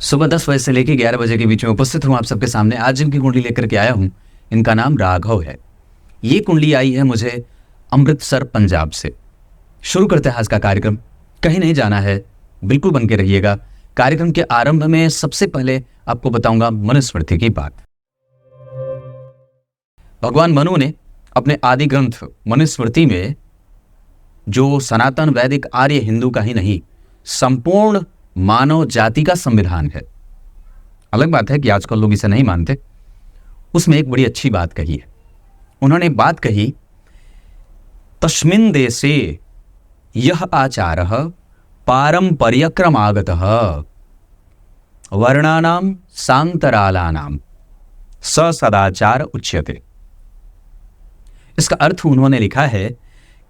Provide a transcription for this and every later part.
सुबह 10 बजे से लेकर 11 बजे के बीच में उपस्थित हूँ आप सबके सामने। आज जिनकी कुंडली लेकर के आया हूँ, इनका नाम राघव है। ये कुंडली आई है मुझे अमृतसर, पंजाब से। शुरू करते हैं आज का कार्यक्रम। कहीं नहीं जाना है, बिल्कुल बन के रहिएगा। कार्यक्रम के आरंभ में सबसे पहले आपको बताऊंगा मनुस्मृति की बात। भगवान मनु ने अपने आदि ग्रंथ मनुस्मृति में, जो सनातन वैदिक आर्य हिंदू का ही नहीं, संपूर्ण मानव जाति का संविधान है। अलग बात है कि आजकल लोग इसे नहीं मानते। उसमें एक बड़ी अच्छी बात कही है। उन्होंने बात कही, तस्मिन् देशे यह आचारः पारंपर्यक्रमागतः वर्णानां सांतरालानां स सदाचार उच्यते। इसका अर्थ उन्होंने लिखा है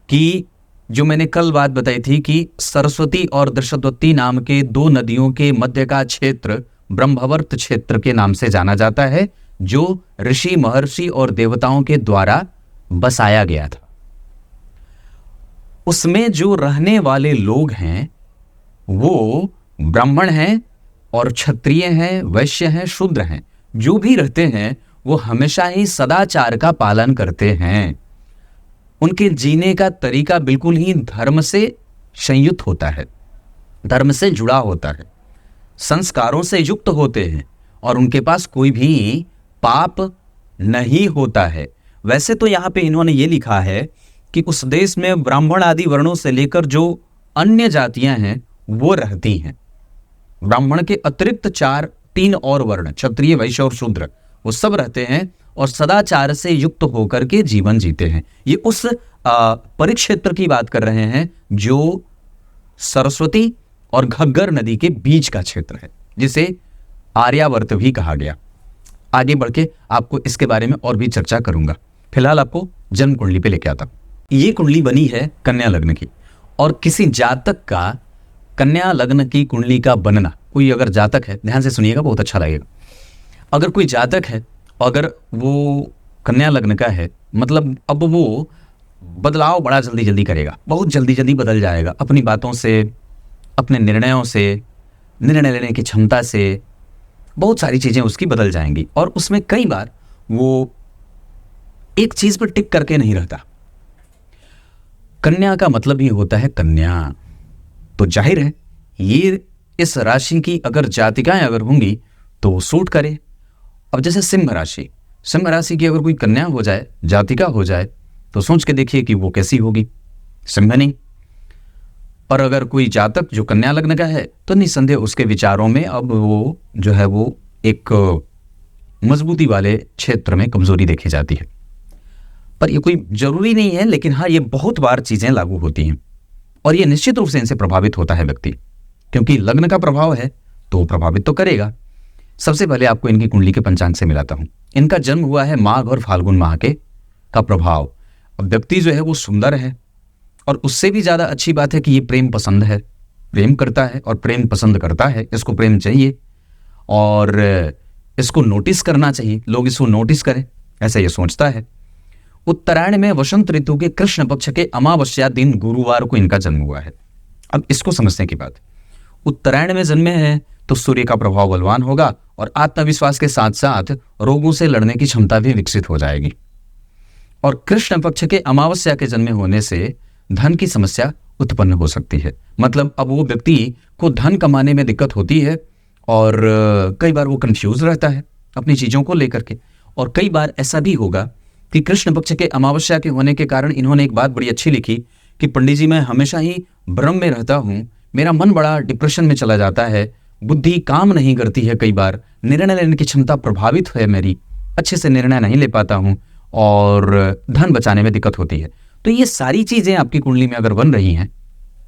कि जो मैंने कल बात बताई थी कि सरस्वती और दृषद्वती नाम के दो नदियों के मध्य का क्षेत्र ब्रह्मवर्त क्षेत्र के नाम से जाना जाता है, जो ऋषि, महर्षि और देवताओं के द्वारा बसाया गया था। उसमें जो रहने वाले लोग हैं वो ब्राह्मण हैं और क्षत्रिय हैं, वैश्य हैं, शूद्र हैं। जो भी रहते हैं वो हमेशा ही सदाचार का पालन करते हैं। उनके जीने का तरीका बिल्कुल ही धर्म से संयुक्त होता है, धर्म से जुड़ा होता है, संस्कारों से युक्त होते हैं और उनके पास कोई भी पाप नहीं होता है। वैसे तो यहाँ पे इन्होंने ये लिखा है कि उस देश में ब्राह्मण आदि वर्णों से लेकर जो अन्य जातियां हैं वो रहती हैं। ब्राह्मण के अतिरिक्त तीन और वर्ण, क्षत्रिय, वैश्य और शूद्र, वो सब रहते हैं और सदाचार से युक्त होकर के जीवन जीते हैं। ये उस परिक्षेत्र की बात कर रहे हैं जो सरस्वती और घग्गर नदी के बीच का क्षेत्र है, जिसे आर्यावर्त भी कहा गया। आगे बढ़ के आपको इसके बारे में और भी चर्चा करूंगा। फिलहाल आपको जन्म कुंडली पे लेके आता हूं। ये कुंडली बनी है कन्या लग्न की, और किसी जातक का कन्या लग्न की कुंडली का बनना, कोई अगर जातक है, ध्यान से सुनिएगा, बहुत अच्छा लगेगा। अगर कोई जातक है, अगर वो कन्या लग्न का है, मतलब अब वो बदलाव बड़ा जल्दी जल्दी करेगा, बहुत जल्दी जल्दी बदल जाएगा। अपनी बातों से, अपने निर्णयों से, निर्णय लेने की क्षमता से बहुत सारी चीज़ें उसकी बदल जाएंगी। और उसमें कई बार वो एक चीज़ पर टिक करके नहीं रहता। कन्या का मतलब ही होता है कन्या, तो जाहिर है ये इस राशि की अगर जातिकाएं अगर होंगी तो वो सूट करे। अब जैसे सिंह राशि की अगर कोई कन्या हो जाए, जातिका हो जाए, तो सोच के देखिए कि वो कैसी होगी, सिंह नहीं। और अगर कोई जातक जो कन्या लग्न का है तो निसंदेह उसके विचारों में अब वो जो है वो एक मजबूती वाले क्षेत्र में कमजोरी देखी जाती है। पर ये कोई जरूरी नहीं है, लेकिन हाँ, ये बहुत बार चीजें लागू होती हैं और ये निश्चित रूप से इनसे प्रभावित होता है व्यक्ति, क्योंकि लग्न का प्रभाव है तो प्रभावित तो करेगा। सबसे पहले आपको इनकी कुंडली के पंचांग से मिलाता हूं। इनका जन्म हुआ है माघ और फाल्गुन माह के का प्रभाव। अब व्यक्ति जो है वो सुंदर है, और उससे भी ज्यादा अच्छी बात है कि ये प्रेम पसंद है, प्रेम करता है और प्रेम पसंद करता है। इसको प्रेम चाहिए और इसको नोटिस करना चाहिए, लोग इसको नोटिस करें, ऐसा ये सोचता है। उत्तरायण में वसंत ऋतु के कृष्ण पक्ष के अमावस्या दिन गुरुवार को इनका जन्म हुआ है। अब इसको समझने की बात, उत्तरायण में जन्मे हैं तो सूर्य का प्रभाव बलवान होगा और आत्मविश्वास के साथ साथ रोगों से लड़ने की क्षमता भी विकसित हो जाएगी। और कृष्ण पक्ष के अमावस्या के जन्मे होने से धन की समस्या उत्पन्न हो सकती है। मतलब अब वो व्यक्ति को धन कमाने में दिक्कत होती है और कई बार वो कंफ्यूज रहता है अपनी चीजों को लेकर के। और कई बार ऐसा भी होगा कि कृष्ण पक्ष के अमावस्या के होने के कारण इन्होंने एक बात बड़ी अच्छी लिखी कि पंडित जी, मैं हमेशा ही भ्रम में रहता हूँ, मेरा मन बड़ा डिप्रेशन में चला जाता है, बुद्धि काम नहीं करती है, कई बार निर्णय लेने की क्षमता प्रभावित है मेरी, अच्छे से निर्णय नहीं ले पाता हूँ और धन बचाने में दिक्कत होती है। तो ये सारी चीजें आपकी कुंडली में अगर बन रही हैं,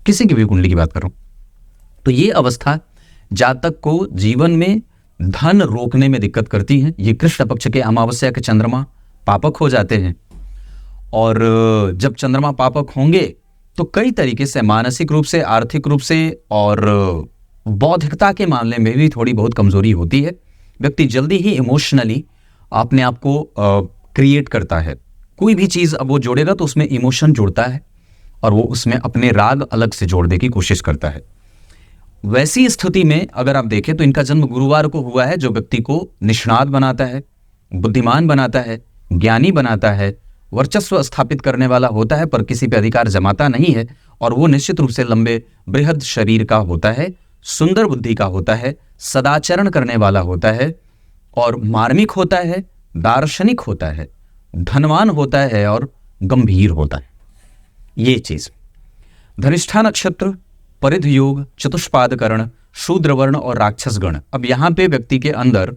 किसी की भी कुंडली की बात करूं, तो ये अवस्था जातक को जीवन में धन रोकने में दिक्कत करती है। ये कृष्ण पक्ष के अमावस्या के चंद्रमा पापक हो जाते हैं, और जब चंद्रमा पापक होंगे तो कई तरीके से, मानसिक रूप से, आर्थिक रूप से और बौद्धिकता के मामले में भी थोड़ी बहुत कमजोरी होती है। व्यक्ति जल्दी ही इमोशनली अपने आप को क्रिएट करता है। कोई भी चीज अब वो जोड़ेगा तो उसमें इमोशन जुड़ता है और वो उसमें अपने राग अलग से जोड़ने की कोशिश करता है। वैसी स्थिति में अगर आप देखें तो इनका जन्म गुरुवार को हुआ है, जो व्यक्ति को निष्णात बनाता है, बुद्धिमान बनाता है, ज्ञानी बनाता है, वर्चस्व स्थापित करने वाला होता है, पर किसी पे अधिकार जमाता नहीं है। और वो निश्चित रूप से लंबे बृहद शरीर का होता है, सुंदर बुद्धि का होता है, सदाचरण करने वाला होता है और मार्मिक होता है, दार्शनिक होता है, धनवान होता है और गंभीर होता है। ये चीज धनिष्ठा नक्षत्र, परिध योग, चतुष्पाद कर्ण, शूद्र वर्ण और राक्षस गण। अब यहां पे व्यक्ति के अंदर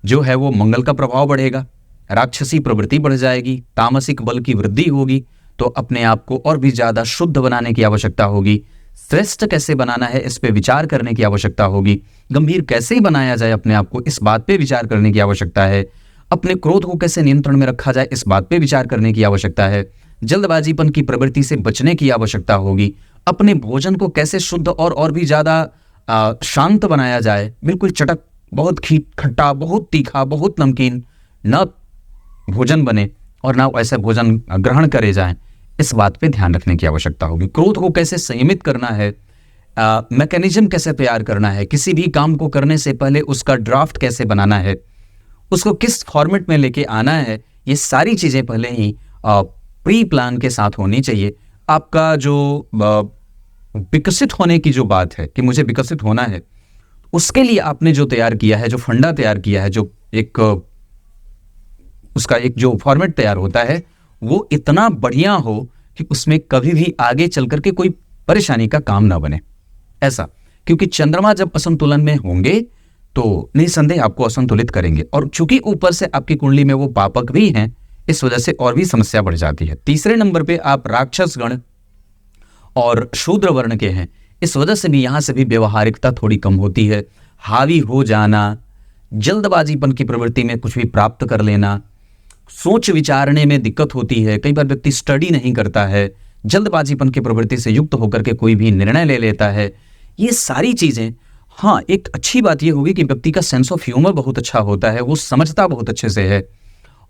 जो है वो मंगल का प्रभाव बढ़ेगा, राक्षसी प्रवृत्ति बढ़ जाएगी, तामसिक बल की वृद्धि होगी। तो अपने आप को और भी ज्यादा शुद्ध बनाने की आवश्यकता होगी, श्रेष्ठ कैसे बनाना है इस पे विचार करने की आवश्यकता होगी, गंभीर कैसे बनाया जाए अपने आप को इस बात पे विचार करने की आवश्यकता है, अपने क्रोध को कैसे नियंत्रण में रखा जाए इस बात पे विचार करने की आवश्यकता है, जल्दबाजीपन की प्रवृत्ति से बचने की आवश्यकता होगी, अपने भोजन को कैसे शुद्ध और भी ज्यादा शांत बनाया जाए, बिल्कुल चटक, बहुत खट्टा, बहुत तीखा, बहुत नमकीन न भोजन बने और ना ऐसा भोजन ग्रहण करे जाए, इस बात पे ध्यान रखने की आवश्यकता होगी। क्रोध को कैसे संयमित करना है, मैकेनिज्म कैसे तैयार करना है, किसी भी काम को करने से पहले उसका ड्राफ्ट कैसे बनाना है, उसको किस फॉर्मेट में लेके आना है, ये सारी चीजें पहले ही प्री प्लान के साथ होनी चाहिए। आपका जो विकसित होने की जो बात है कि मुझे विकसित होना है, उसके लिए आपने जो तैयार किया है, जो फंडा तैयार किया है, जो उसका एक जो फॉर्मेट तैयार होता है, वो इतना बढ़िया हो कि उसमें कभी भी आगे चल करके कोई परेशानी का काम ना बने, ऐसा। क्योंकि चंद्रमा जब असंतुलन में होंगे तो निसंदेह आपको असंतुलित करेंगे, और चूंकि ऊपर से आपकी कुंडली में वो पापक भी हैं, इस वजह से और भी समस्या बढ़ जाती है। तीसरे नंबर पे आप राक्षस गण और शूद्र वर्ण के हैं, इस वजह से भी यहां से भी व्यवहारिकता थोड़ी कम होती है, हावी हो जाना, जल्दबाजीपन की प्रवृत्ति में कुछ भी प्राप्त कर लेना, सोच विचारने में दिक्कत होती है, कई बार व्यक्ति स्टडी नहीं करता है, जल्दबाजीपन की प्रवृत्ति से युक्त होकर के कोई भी निर्णय ले लेता है, ये सारी चीजें। हाँ, एक अच्छी बात यह होगी कि व्यक्ति का सेंस ऑफ ह्यूमर बहुत अच्छा होता है, वो समझता बहुत अच्छे से है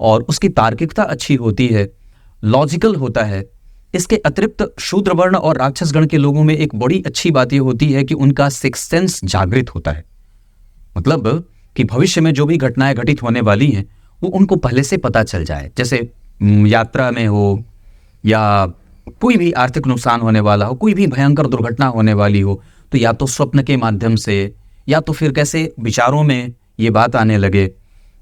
और उसकी तार्किकता अच्छी होती है, लॉजिकल होता है। इसके अतिरिक्त शूद्र वर्ण और राक्षस गण के लोगों में एक बड़ी अच्छी बात यह होती है कि उनका सिक्स्थ सेंस जागृत होता है, मतलब कि भविष्य में जो भी घटनाएं घटित होने वाली हैं वो उनको पहले से पता चल जाए। जैसे यात्रा में हो या कोई भी आर्थिक नुकसान होने वाला हो, कोई भी भयंकर दुर्घटना होने वाली हो, तो या तो स्वप्न के माध्यम से या तो फिर कैसे विचारों में ये बात आने लगे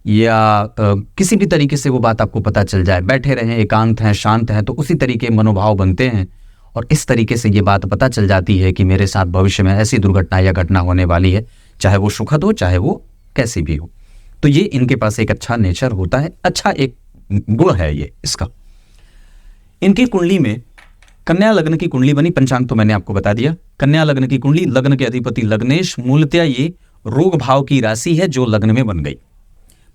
या किसी भी तरीके से वो बात आपको पता चल जाए। बैठे रहें, एकांत हैं, शांत हैं, तो उसी तरीके मनोभाव बनते हैं और इस तरीके से ये बात पता चल जाती है कि मेरे साथ भविष्य में ऐसी दुर्घटना या घटना होने वाली है, चाहे वो सुखद हो चाहे वो कैसी भी हो। तो ये इनके पास एक अच्छा नेचर होता है, अच्छा एक गुण है ये इसका। इनकी कुंडली में कन्या लग्न की कुंडली बनी, पंचांग तो मैंने आपको बता दिया। कन्या लग्न की कुंडली, लग्न के अधिपति लग्नेश, मूलतः ये रोग भाव की राशि है जो लग्न में बन गई।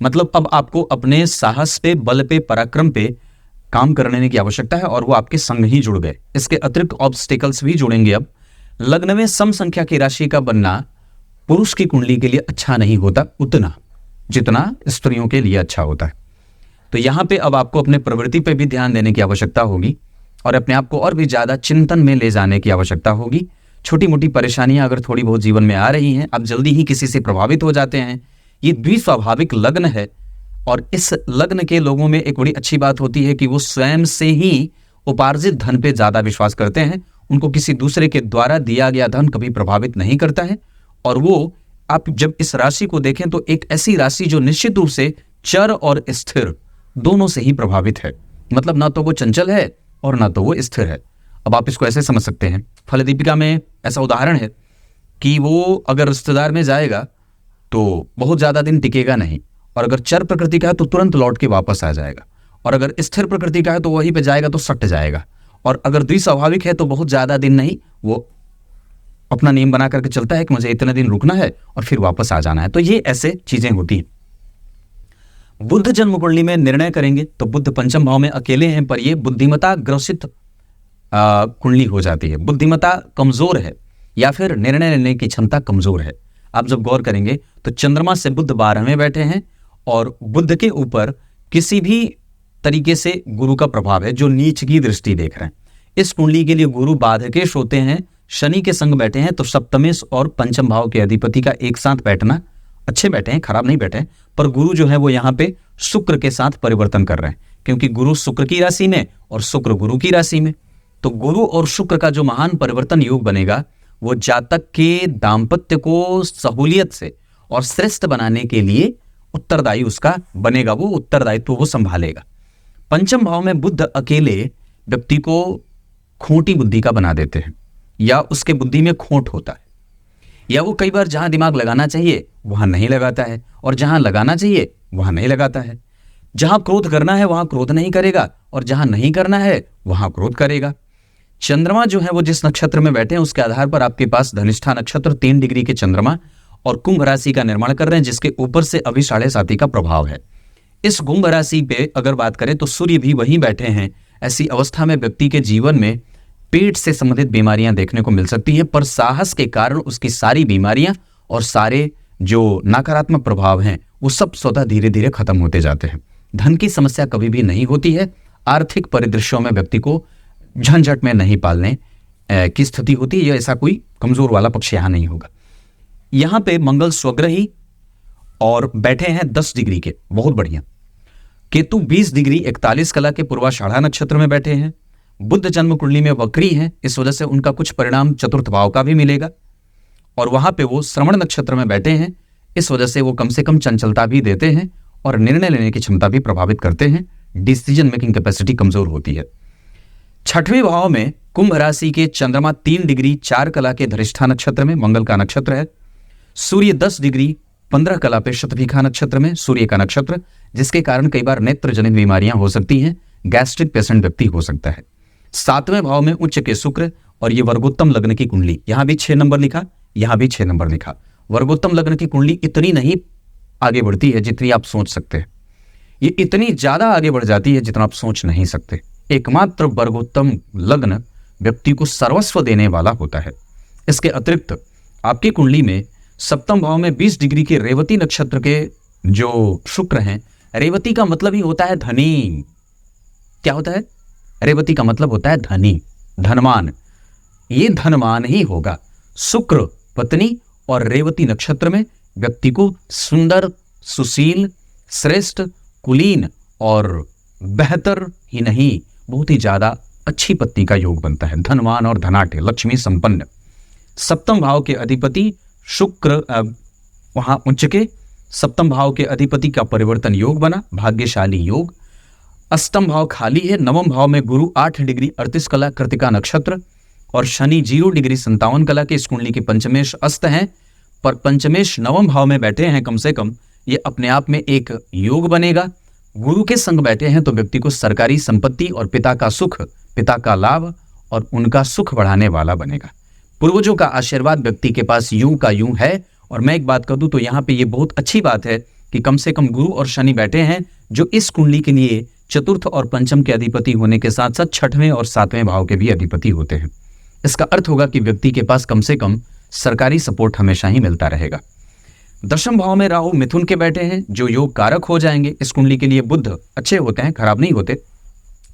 मतलब अब आपको अपने साहस पे, बल पे, पराक्रम पे काम करने की आवश्यकता है और वो आपके संग ही जुड़ गए। इसके अतिरिक्त ऑब्स्टिकल्स भी जुड़ेंगे। अब लग्न में सम संख्या की राशि का बनना पुरुष की कुंडली के लिए अच्छा नहीं होता उतना जितना स्त्रियों के लिए अच्छा होता है। तो यहां पे अब आपको अपने प्रवृत्ति पे भी ध्यान देने की आवश्यकता होगी और अपने आप को और भी ज्यादा चिंतन में ले जाने की आवश्यकता होगी। छोटी मोटी परेशानियां अगर थोड़ी बहुत जीवन में आ रही हैं, आप जल्दी ही किसी से प्रभावित हो जाते हैं। ये द्विस्वाभाविक लग्न है और इस लग्न के लोगों में एक बड़ी अच्छी बात होती है कि वो स्वयं से ही उपार्जित धन पे ज्यादा विश्वास करते हैं। उनको किसी दूसरे के द्वारा दिया गया धन कभी प्रभावित नहीं करता है। और वो आप जब इस राशि को देखें तो एक ऐसी राशि जो निश्चित रूप से चर और स्थिर दोनों से ही प्रभावित है। मतलब ना तो वो चंचल है और ना तो वो स्थिर है। अब आप इसको ऐसे समझ सकते हैं, फलदीपिका में ऐसा उदाहरण है कि वो अगर रिश्तेदार में जाएगा तो बहुत ज्यादा दिन टिकेगा नहीं, और अगर चर प्रकृति का है तो तुरंत लौट के वापस आ जाएगा, और अगर स्थिर प्रकृति का है तो वहीं पे जाएगा तो सट जाएगा, और अगर द्विस्वाभाविक है तो बहुत ज्यादा दिन नहीं, वो अपना नियम बना करके चलता है कि मुझे इतने दिन रुकना है और फिर वापस आ जाना है। तो ये ऐसे चीजें होती हैं। बुध जन्म कुंडली में निर्णय करेंगे तो बुध पंचम भाव में अकेले हैं, पर ये बुद्धिमता ग्रसित कुंडली हो जाती है। बुद्धिमता कमजोर है या फिर निर्णय लेने की क्षमता कमजोर है। आप जब गौर करेंगे तो चंद्रमा से बुध 12वें बैठे हैं और बुध के ऊपर किसी भी तरीके से गुरु का प्रभाव है जो नीच की दृष्टि देख रहे हैं। इस कुंडली के लिए गुरु बाधकेश होते हैं, शनि के संग बैठे हैं तो सप्तमेश और पंचम भाव के अधिपति का एक साथ बैठना, अच्छे बैठे हैं, खराब नहीं बैठे हैं, पर गुरु जो है वो यहाँ पे शुक्र के साथ परिवर्तन कर रहे हैं, क्योंकि गुरु शुक्र की राशि में और शुक्र गुरु की राशि में। तो गुरु और शुक्र का जो महान परिवर्तन योग बनेगा वो जातक के दाम्पत्य को सहूलियत से और श्रेष्ठ बनाने के लिए उत्तरदायी उसका बनेगा, वो उत्तरदायित्व वो संभालेगा। पंचम भाव में बुध अकेले व्यक्ति को खोटी बुद्धि का बना देते हैं, या उसके बुद्धि में खोट होता है, या वो कई बार जहां दिमाग लगाना चाहिए वहां नहीं लगाता है, और जहां लगाना चाहिए वहां नहीं लगाता है। जहां क्रोध करना है वहां क्रोध नहीं करेगा, और जहां नहीं करना है वहां क्रोध करेगा। चंद्रमा जो है वो जिस नक्षत्र में बैठे हैं उसके आधार पर आपके पास धनिष्ठा नक्षत्र 3 डिग्री के चंद्रमा और कुंभ राशि का निर्माण कर रहे हैं, जिसके ऊपर से अभी 7.5 का प्रभाव है। इस कुंभ राशि पे अगर बात करें तो सूर्य भी वहीं बैठे हैं। ऐसी अवस्था में व्यक्ति के जीवन में पेट से संबंधित बीमारियां देखने को मिल सकती हैं, पर साहस के कारण उसकी सारी बीमारियां और सारे जो नकारात्मक प्रभाव हैं वो सब स्वतः धीरे धीरे खत्म होते जाते हैं। धन की समस्या कभी भी नहीं होती है। आर्थिक परिदृश्यों में व्यक्ति को झंझट में नहीं पालने की स्थिति होती है, ऐसा कोई कमजोर वाला पक्ष यहां नहीं होगा। यहां पे मंगल स्वग्रही और बैठे हैं 10 डिग्री के, बहुत बढ़िया। केतु 20 डिग्री 41 कला के पूर्वाषाढ़ा नक्षत्र में बैठे हैं। बुध जन्म कुंडली में वक्री हैं, इस वजह से उनका कुछ परिणाम चतुर्थ भाव का भी मिलेगा, और वहां पे वो श्रवण नक्षत्र में बैठे हैं, इस वजह से वो कम से कम चंचलता भी देते हैं और निर्णय लेने की क्षमता भी प्रभावित करते हैं। डिसीजन मेकिंग कैपेसिटी कमजोर होती है। छठवें भाव में कुंभ राशि के चंद्रमा 3 डिग्री 4 कला के धनिष्ठा नक्षत्र में, मंगल का नक्षत्र है। सूर्य 10 डिग्री 15 कला पे शतभिखा नक्षत्र में, सूर्य का नक्षत्र, जिसके कारण कई बार नेत्र जनित बीमारियां हो सकती हैं, गैस्ट्रिक पेशेंट व्यक्ति हो सकता है। 7वें भाव में उच्च के शुक्र और ये वर्गोत्तम लग्न की कुंडली, यहां भी 6 नंबर लिखा, यहां भी 6 नंबर लिखा। वर्गोत्तम लग्न की कुंडली इतनी नहीं आगे बढ़ती है जितनी आप सोच सकते हैं, ये इतनी ज्यादा आगे बढ़ जाती है जितना आप सोच नहीं सकते। एकमात्र वर्गोत्तम लग्न व्यक्ति को सर्वस्व देने वाला होता है। इसके अतिरिक्त आपकी कुंडली में सप्तम भाव में 20 डिग्री के रेवती नक्षत्र के जो शुक्र हैं, रेवती का मतलब ही होता है धनी। क्या होता है? रेवती का मतलब होता है धनी, धनवान। ये धनवान ही होगा। शुक्र पत्नी और रेवती नक्षत्र में व्यक्ति को सुंदर, सुशील, श्रेष्ठ, कुलीन और बेहतर ही नहीं, बहुत ही ज्यादा अच्छी पत्नी का योग बनता है। धनवान और धनाढ्य, लक्ष्मी संपन्न। सप्तम भाव के अधिपति शुक्र वहां उच्च के, सप्तम भाव के अधिपति का परिवर्तन योग बना, भाग्यशाली योग। अष्टम भाव खाली है। नवम भाव में गुरु 8 डिग्री 38 कला कृतिका नक्षत्र और शनि 0 डिग्री 57 कला के इस कुंडली के पंचमेश अस्त हैं, पर पंचमेश नवम भाव में बैठे हैं। कम से कम ये अपने आप में एक योग बनेगा। गुरु के संग बैठे हैं तो व्यक्ति को सरकारी संपत्ति और पिता का सुख, पिता का लाभ और उनका सुख बढ़ाने वाला बनेगा। पूर्वजों का आशीर्वाद व्यक्ति के पास यूं का यूं है। और मैं एक बात कर दूं तो यहाँ पे ये बहुत अच्छी बात है कि कम से कम गुरु और शनि बैठे हैं, जो इस कुंडली के लिए चतुर्थ और पंचम के अधिपति होने के साथ साथ 6वें और 7वें भाव के भी अधिपति होते हैं। इसका अर्थ होगा कि व्यक्ति के पास कम से कम सरकारी सपोर्ट हमेशा ही मिलता रहेगा। दशम भाव में राहु मिथुन के बैठे हैं, जो योग कारक हो जाएंगे। इस कुंडली के लिए बुध अच्छे होते हैं, खराब नहीं होते,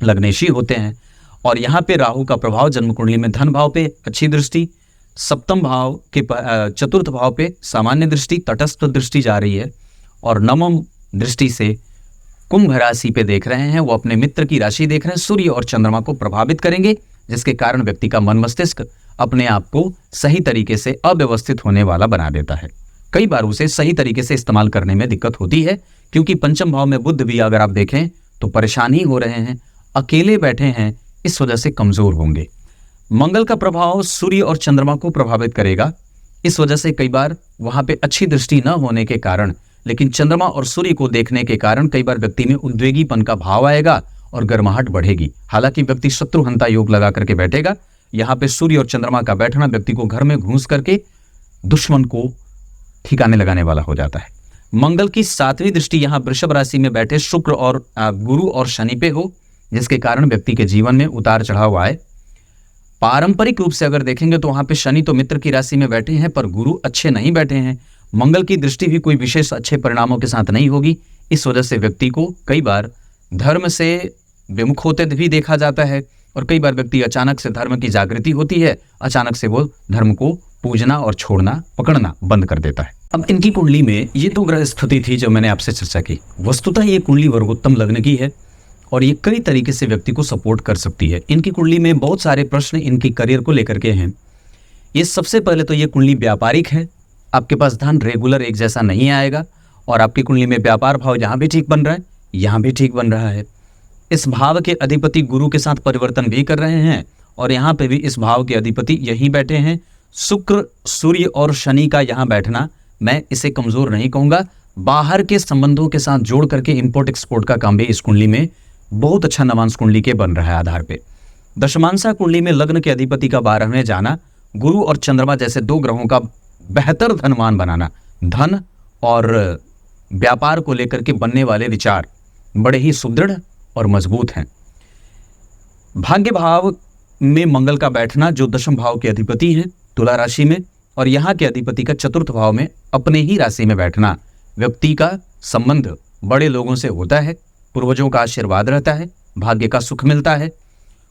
लग्नेशी होते हैं। और यहाँ पे राहु का प्रभाव जन्म कुंडली में धन भाव पे अच्छी दृष्टि, सप्तम भाव के चतुर्थ भाव पे सामान्य दृष्टि, तटस्थ दृष्टि जा रही है, और नवम दृष्टि से कुंभ राशि पे देख रहे हैं। वो अपने मित्र की राशि देख रहे हैं, सूर्य और चंद्रमा को प्रभावित करेंगे, जिसके कारण व्यक्ति का मन मस्तिष्क अपने आप को सही तरीके से अव्यवस्थित होने वाला बना देता है। कई बार उसे सही तरीके से इस्तेमाल करने में दिक्कत होती है, क्योंकि पंचम भाव में बुध भी अगर आप देखें तो परेशान ही हो रहे हैं, अकेले बैठे हैं, इस वजह से कमजोर होंगे। मंगल का प्रभाव सूर्य और चंद्रमा को प्रभावित करेगा, इस वजह से कई बार वहां पे अच्छी दृष्टि न होने के कारण, लेकिन चंद्रमा और सूर्य को देखने के कारण कई बार व्यक्ति में उद्वेगीपन का भाव आएगा और गर्माहट बढ़ेगी। हालांकि व्यक्ति शत्रुहंता योग लगा करके बैठेगा। यहाँ पे सूर्य और चंद्रमा का बैठना व्यक्ति को घर में घुस करके दुश्मन को ठिकाने लगाने वाला हो जाता है। मंगल की 7वीं दृष्टि यहाँ वृषभ राशि में बैठे शुक्र और गुरु और शनि पे हो, जिसके कारण व्यक्ति के जीवन में उतार चढ़ाव आए। पारंपरिक रूप से अगर देखेंगे तो वहां पे शनि तो मित्र की राशि में बैठे हैं, पर गुरु अच्छे नहीं बैठे हैं। मंगल की दृष्टि भी कोई विशेष अच्छे परिणामों के साथ नहीं होगी। इस वजह से व्यक्ति को कई बार धर्म से विमुख होते भी देखा जाता है, और कई बार व्यक्ति अचानक से धर्म की जागृति होती है, अचानक से वो धर्म को पूजना और छोड़ना, पकड़ना बंद कर देता है। अब इनकी कुंडली में ये तो ग्रह स्थिति थी जो मैंने आपसे चर्चा की। वस्तुतः ये कुंडली वर्गोत्तम लग्न की है और ये कई तरीके से व्यक्ति को सपोर्ट कर सकती है। इनकी कुंडली में बहुत सारे प्रश्न इनकी करियर को लेकर के हैं। ये सबसे पहले तो ये कुंडली व्यापारिक है, आपके पास धन रेगुलर एक जैसा नहीं आएगा और आपकी कुंडली में व्यापार भाव यहाँ भी ठीक बन रहा है, यहाँ भी ठीक बन रहा है। इस भाव के अधिपति गुरु के साथ परिवर्तन भी कर रहे हैं और यहाँ पे भी इस भाव के अधिपति यहीं बैठे हैं। शुक्र, सूर्य और शनि का यहाँ बैठना मैं इसे कमजोर नहीं कहूँगा। बाहर के संबंधों के साथ जोड़ करके इंपोर्ट एक्सपोर्ट का काम भी इस कुंडली में बहुत अच्छा नवांश कुंडली के बन रहा है आधार पे। दशमांशा कुंडली में लग्न के अधिपति का 12वें जाना, गुरु और चंद्रमा जैसे दो ग्रहों का बेहतर धनवान बनाना, धन और व्यापार को लेकर के बनने वाले विचार बड़े ही सुदृढ़ और मजबूत हैं। भाग्य भाव में मंगल का बैठना जो दशम भाव के अधिपति हैं तुला राशि में, और यहाँ के अधिपति का चतुर्थ भाव में अपने ही राशि में बैठना, व्यक्ति का संबंध बड़े लोगों से होता है, पूर्वजों का आशीर्वाद रहता है, भाग्य का सुख मिलता है।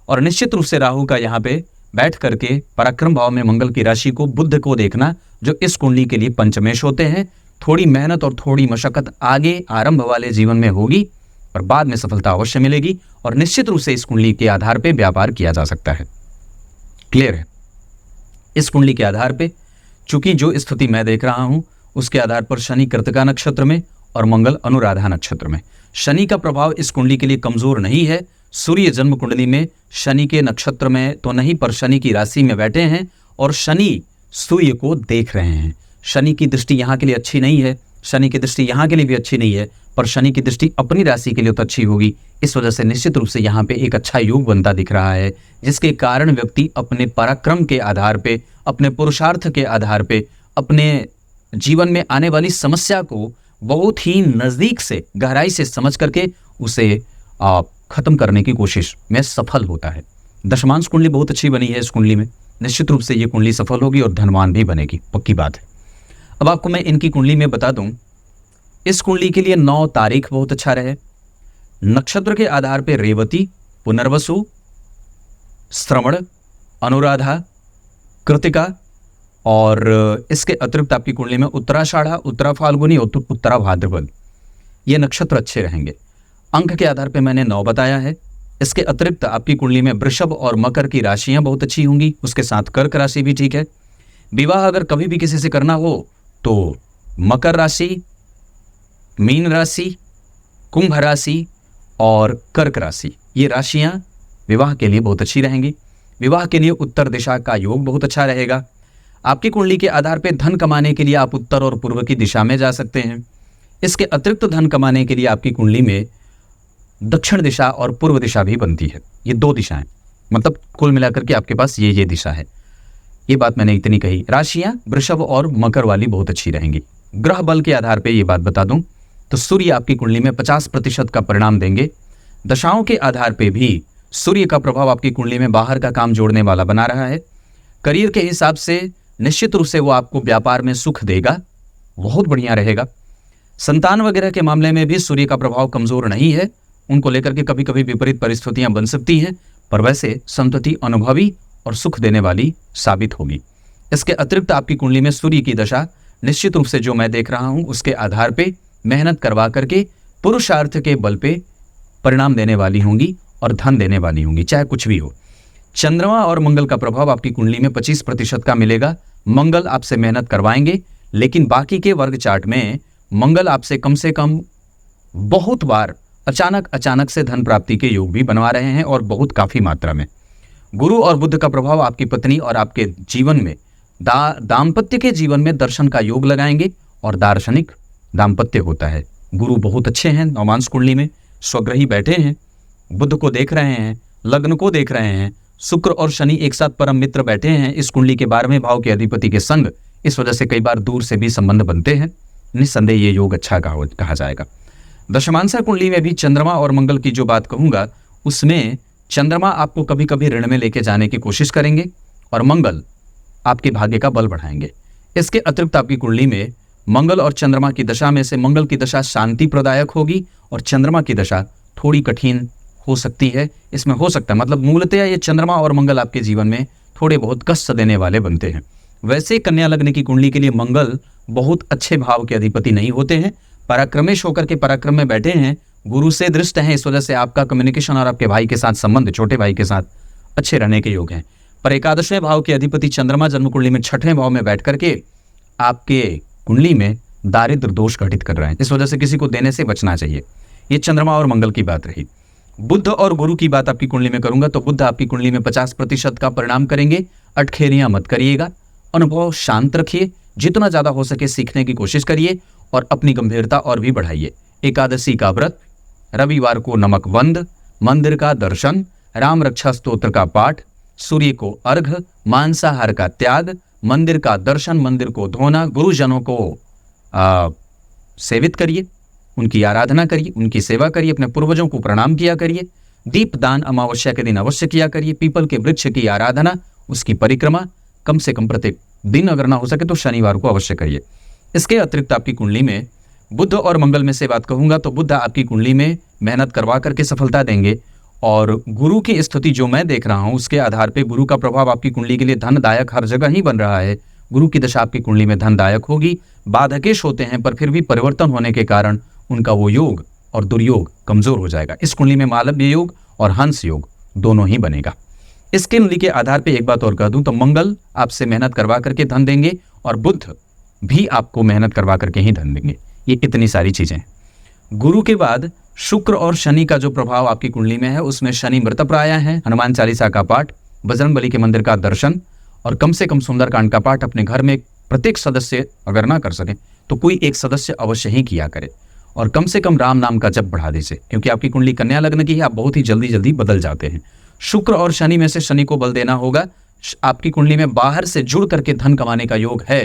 और निश्चित रूप से राहु का यहाँ पे बैठ करके पराक्रम भाव में मंगल की राशि को, बुध को देखना जो इस कुंडली के लिए पंचमेश होते हैं। थोड़ी मेहनत और थोड़ी मशक्कत आगे आरंभ वाले जीवन में होगी और बाद में सफलता अवश्य मिलेगी और निश्चित रूप से इस कुंडली के आधार पे व्यापार किया जा सकता है। क्लियर है? इस कुंडली के आधार पे चूंकि जो स्थिति मैं देख रहा हूं उसके आधार पर शनि कृतिका नक्षत्र में और मंगल अनुराधा नक्षत्र में, शनि का प्रभाव इस कुंडली के लिए कमजोर नहीं है। सूर्य जन्म कुंडली में शनि के नक्षत्र में तो नहीं पर शनि की राशि में बैठे हैं और शनि सूर्य को देख रहे हैं। शनि की दृष्टि यहाँ के लिए अच्छी नहीं है, शनि की दृष्टि यहाँ के लिए भी अच्छी नहीं है, पर शनि की दृष्टि अपनी राशि के लिए तो अच्छी होगी। इस वजह से निश्चित रूप से यहाँ पे एक अच्छा योग बनता दिख रहा है, जिसके कारण व्यक्ति अपने पराक्रम के आधार पे, अपने पुरुषार्थ के आधार पे, अपने जीवन में आने वाली समस्या को बहुत ही नजदीक से, गहराई से समझ करके उसे खत्म करने की कोशिश में सफल होता है। दशमांश कुंडली बहुत अच्छी बनी है। इस कुंडली में निश्चित रूप से ये कुंडली सफल होगी और धनवान भी बनेगी, पक्की बात है। अब आपको मैं इनकी कुंडली में बता दूं, इस कुंडली के लिए 9 तारीख बहुत अच्छा रहे। नक्षत्र के आधार पे रेवती, पुनर्वसु, श्रवण, अनुराधा, कृतिका और इसके अतिरिक्त आपकी कुंडली में उत्तराषाढ़ा, उत्तरा फाल्गुनी और उत्तरा भाद्रपद, ये नक्षत्र अच्छे रहेंगे। अंक के आधार पे मैंने 9 बताया है। इसके अतिरिक्त आपकी कुंडली में वृषभ और मकर की राशियां बहुत अच्छी होंगी, उसके साथ कर्क राशि भी ठीक है। विवाह अगर कभी भी किसी से करना हो तो मकर राशि, मीन राशि, कुंभ राशि और कर्क राशि, ये राशियां विवाह के लिए बहुत अच्छी रहेंगी। विवाह के लिए उत्तर दिशा का योग बहुत अच्छा रहेगा। आपकी कुंडली के आधार पर धन कमाने के लिए आप उत्तर और पूर्व की दिशा में जा सकते हैं। इसके अतिरिक्त धन कमाने के लिए आपकी कुंडली में दक्षिण दिशा और पूर्व दिशा भी बनती है। ये 2 दिशाएं, मतलब कुल मिलाकर के आपके पास ये दिशा है। ये बात मैंने इतनी कही। राशियां वृषभ और मकर वाली बहुत अच्छी रहेंगी। ग्रह बल के आधार पे ये बात बता दूं तो सूर्य आपकी कुंडली में 50% का परिणाम देंगे। दशाओं के आधार पे भी सूर्य का प्रभाव आपकी कुंडली में बाहर का काम जोड़ने वाला बना रहा है। करियर के हिसाब से निश्चित रूप से वो आपको व्यापार में सुख देगा, बहुत बढ़िया रहेगा। संतान वगैरह के मामले में भी सूर्य का प्रभाव कमजोर नहीं है, उनको लेकर के कभी कभी विपरीत परिस्थितियां बन सकती हैं, पर वैसे संतति अनुभवी और सुख देने वाली साबित होगी। इसके अतिरिक्त आपकी कुंडली में सूर्य की दशा निश्चित रूप से जो मैं देख रहा हूं उसके आधार पे मेहनत करवा करके पुरुषार्थ के बल पे परिणाम देने वाली होंगी और धन देने वाली होंगी, चाहे कुछ भी हो। चंद्रमा और मंगल का प्रभाव आपकी कुंडली में 25% का मिलेगा। मंगल आपसे मेहनत करवाएंगे, लेकिन बाकी के वर्ग चार्ट में मंगल आपसे कम से कम बहुत बार अचानक से धन प्राप्ति के योग भी बनवा रहे हैं और बहुत काफी मात्रा में। गुरु और बुध का प्रभाव आपकी पत्नी और आपके जीवन में दाम्पत्य के जीवन में दर्शन का योग लगाएंगे और दार्शनिक दाम्पत्य होता है। गुरु बहुत अच्छे हैं, नवमांश कुंडली में स्वग्रही बैठे हैं, बुध को देख रहे हैं, लग्न को देख रहे हैं, शुक्र और शनि एक साथ परम मित्र बैठे हैं इस कुंडली के 12वें भाव के अधिपति के संग। इस वजह से कई बार दूर से भी संबंध बनते हैं। निस्संदेह ये योग अच्छा कहा जाएगा। दशमांशा कुंडली में भी चंद्रमा और मंगल की जो बात कहूंगा उसमें चंद्रमा आपको कभी कभी ऋण में लेके जाने की कोशिश करेंगे और मंगल आपके भाग्य का बल बढ़ाएंगे। इसके अतिरिक्त आपकी कुंडली में मंगल और चंद्रमा की दशा में से मंगल की दशा शांति प्रदायक होगी और चंद्रमा की दशा थोड़ी कठिन हो सकती है, इसमें हो सकता है, मतलब मूलतः ये चंद्रमा और मंगल आपके जीवन में थोड़े बहुत कष्ट देने वाले बनते हैं। वैसे कन्या लग्न की कुंडली के लिए मंगल बहुत अच्छे भाव के अधिपति नहीं होते हैं, पराक्रमेश होकर के पराक्रम में बैठे हैं, गुरु से दृष्ट हैं, इस वजह से आपका कम्युनिकेशन और आपके भाई के साथ संबंध, छोटे भाई के साथ अच्छे रहने के योग हैं। पर एकादशवें भाव के अधिपति चंद्रमा जन्म कुंडली में छठवें भाव में बैठ करके आपके कुंडली में दारिद्र दोष घटित कर रहे हैं, इस वजह से किसी को देने से बचना चाहिए। ये चंद्रमा और मंगल की बात रही। बुध और गुरु की बात आपकी कुंडली में करूंगा तो बुध आपकी कुंडली में 50% का परिणाम करेंगे। अटखेलियां मत करिएगा, अनुभव शांत रखिए, जितना ज्यादा हो सके सीखने की कोशिश करिए और अपनी गंभीरता और भी बढ़ाइए। एकादशी का व्रत, रविवार को नमक वंद, मंदिर का दर्शन, राम रक्षा स्तोत्र का पाठ, सूर्य को अर्घ, मांसाहार का त्याग, मंदिर का दर्शन, मंदिर को धोना, गुरुजनों को सेवित करिए, उनकी आराधना करिए, उनकी सेवा करिए, अपने पूर्वजों को प्रणाम किया करिए, दीप दान अमावस्या के दिन अवश्य किया करिए, पीपल के वृक्ष की आराधना, उसकी परिक्रमा कम से कम प्रत्येक दिन, अगर ना हो सके तो शनिवार को अवश्य करिए। इसके अतिरिक्त आपकी कुंडली में बुध और मंगल में से बात कहूंगा तो बुध आपकी कुंडली में मेहनत करवा करके सफलता देंगे और गुरु की स्थिति जो मैं देख रहा हूं उसके आधार पर गुरु का प्रभाव आपकी कुंडली के लिए धनदायक हर जगह ही बन रहा है। गुरु की दशा आपकी कुंडली में धनदायक होगी। बाधकेश होते हैं पर फिर भी परिवर्तन होने के कारण उनका वो योग और दुर्योग कमजोर हो जाएगा। इस कुंडली में मालव्य योग और हंस योग दोनों ही बनेगा। इसके कुंडली के आधार पे एक बात और कह दूं तो मंगल आपसे मेहनत करवा करके धन देंगे और बुध भी आपको मेहनत करवा करके ही धन देंगे। ये इतनी सारी चीजें। गुरु के बाद शुक्र और शनि का जो प्रभाव आपकी कुंडली में है उसमें शनि मृतप्राय है। हनुमान चालीसा का पाठ, बजरंगबली के मंदिर का दर्शन और कम से कम सुंदरकांड का पाठ अपने घर में प्रत्येक सदस्य अगर ना कर सके तो कोई एक सदस्य अवश्य ही किया करे और कम से कम राम नाम का जप बढ़ा दीजिए, क्योंकि आपकी कुंडली कन्या लग्न की है, आप बहुत ही जल्दी जल्दी बदल जाते हैं। शुक्र और शनि में से शनि को बल देना होगा। आपकी कुंडली में बाहर से जुड़ करके धन कमाने का योग है,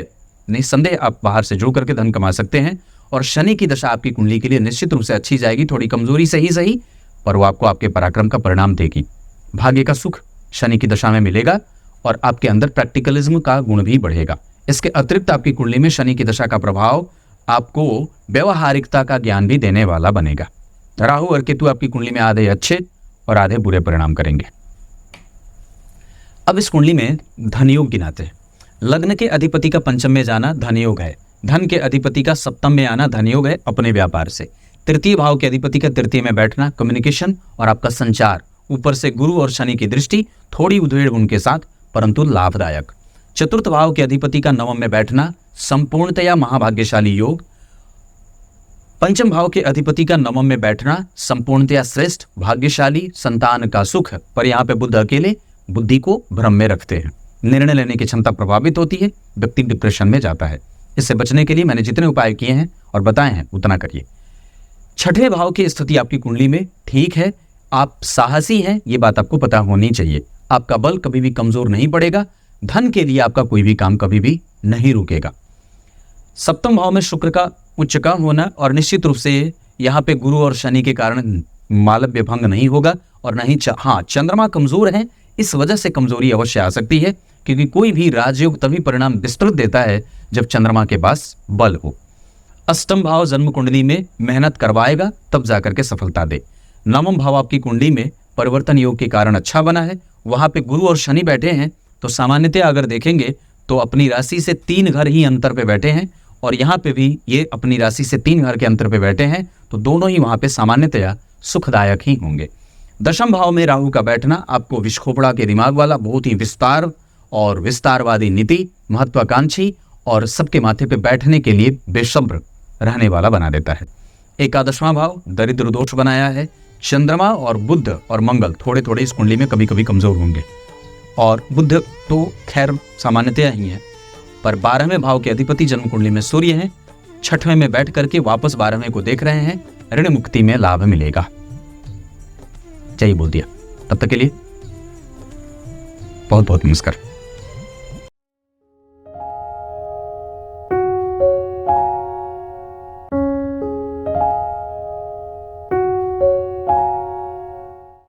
निस्संदेह आप बाहर से जुड़ करके धन कमा सकते हैं और शनि की दशा आपकी कुंडली के लिए निश्चित रूप से अच्छी जाएगी। थोड़ी कमजोरी से ही सही पर वो आपको आपके पराक्रम का परिणाम देगी। भाग्य का सुख शनि की दशा में मिलेगा और आपके अंदर प्रैक्टिकलिज्म का गुण भी बढ़ेगा। इसके अतिरिक्त आपकी कुंडली में शनि की दशा का प्रभाव आपको व्यवहारिकता का ज्ञान भी देने वाला बनेगा। राहु और केतु आपकी कुंडली में आधे अच्छे और आधे बुरे परिणाम करेंगे। अब इस कुंडली में धन योग गिनाते हैं। लग्न के अधिपति का पंचम में जाना धन योग है, धन के अधिपति का सप्तम में आना धन योग है अपने व्यापार से। तृतीय भाव के अधिपति का तृतीय में बैठना कम्युनिकेशन और आपका संचार, ऊपर से गुरु और शनि की दृष्टि थोड़ी उधेड़ उनके साथ परंतु लाभदायक। चतुर्थ भाव के अधिपति का नवम में बैठना संपूर्णतया महाभाग्यशाली योग। पंचम भाव के अधिपति का नवम में बैठना संपूर्णतया श्रेष्ठ भाग्यशाली, संतान का सुख। पर यहाँ पे बुध अकेले बुद्धि को भ्रम में रखते हैं, निर्णय लेने की क्षमता प्रभावित होती है, व्यक्ति डिप्रेशन में जाता है। इससे बचने के लिए मैंने जितने उपाय किए हैं और बताए हैं उतना करिए। छठे भाव की स्थिति आपकी कुंडली में ठीक है, आप साहसी हैं, ये बात आपको पता होनी चाहिए। आपका बल कभी भी कमजोर नहीं पड़ेगा, धन के लिए आपका कोई भी काम कभी भी नहीं रुकेगा। सप्तम भाव में शुक्र का उच्च का होना और निश्चित रूप से यहाँ पे गुरु और शनि के कारण मालव्य भंग नहीं होगा और नहीं चंद्रमा कमजोर है, इस वजह से कमजोरी अवश्य आ सकती है, क्योंकि कोई भी राजयोग तभी परिणाम विस्तृत देता है जब चंद्रमा के पास बल हो। अष्टम भाव जन्म कुंडली में मेहनत करवाएगा तब जाकर के सफलता दे। नवम भाव आपकी कुंडली में परिवर्तन योग के कारण अच्छा बना है, वहां पे गुरु और शनि बैठे हैं तो सामान्यतः अगर देखेंगे तो अपनी राशि से 3 घर ही अंतर पे बैठे हैं और यहाँ पे भी ये अपनी राशि से 3 घर के अंतर पे बैठे हैं, तो दोनों ही वहां पे सामान्यतया सुखदायक ही होंगे। दशम भाव में राहु का बैठना आपको विस्फोपड़ा के दिमाग वाला, बहुत ही विस्तार और विस्तारवादी नीति, महत्वाकांक्षी और सबके माथे पे बैठने के लिए बेसब्र रहने वाला बना देता है। एकादशवां भाव दरिद्र दोष बनाया है। चंद्रमा और बुध और मंगल थोड़े थोड़े इस कुंडली में कभी कभी कमजोर होंगे और बुध तो खैर सामान्यतया ही है, पर 12वें भाव के अधिपति जन्म कुंडली में सूर्य हैं, 6वें में बैठ करके वापस 12वें को देख रहे हैं, ऋण मुक्ति में लाभ मिलेगा। चाहिए बोल दिया, तब तक के लिए बहुत बहुत नमस्कार।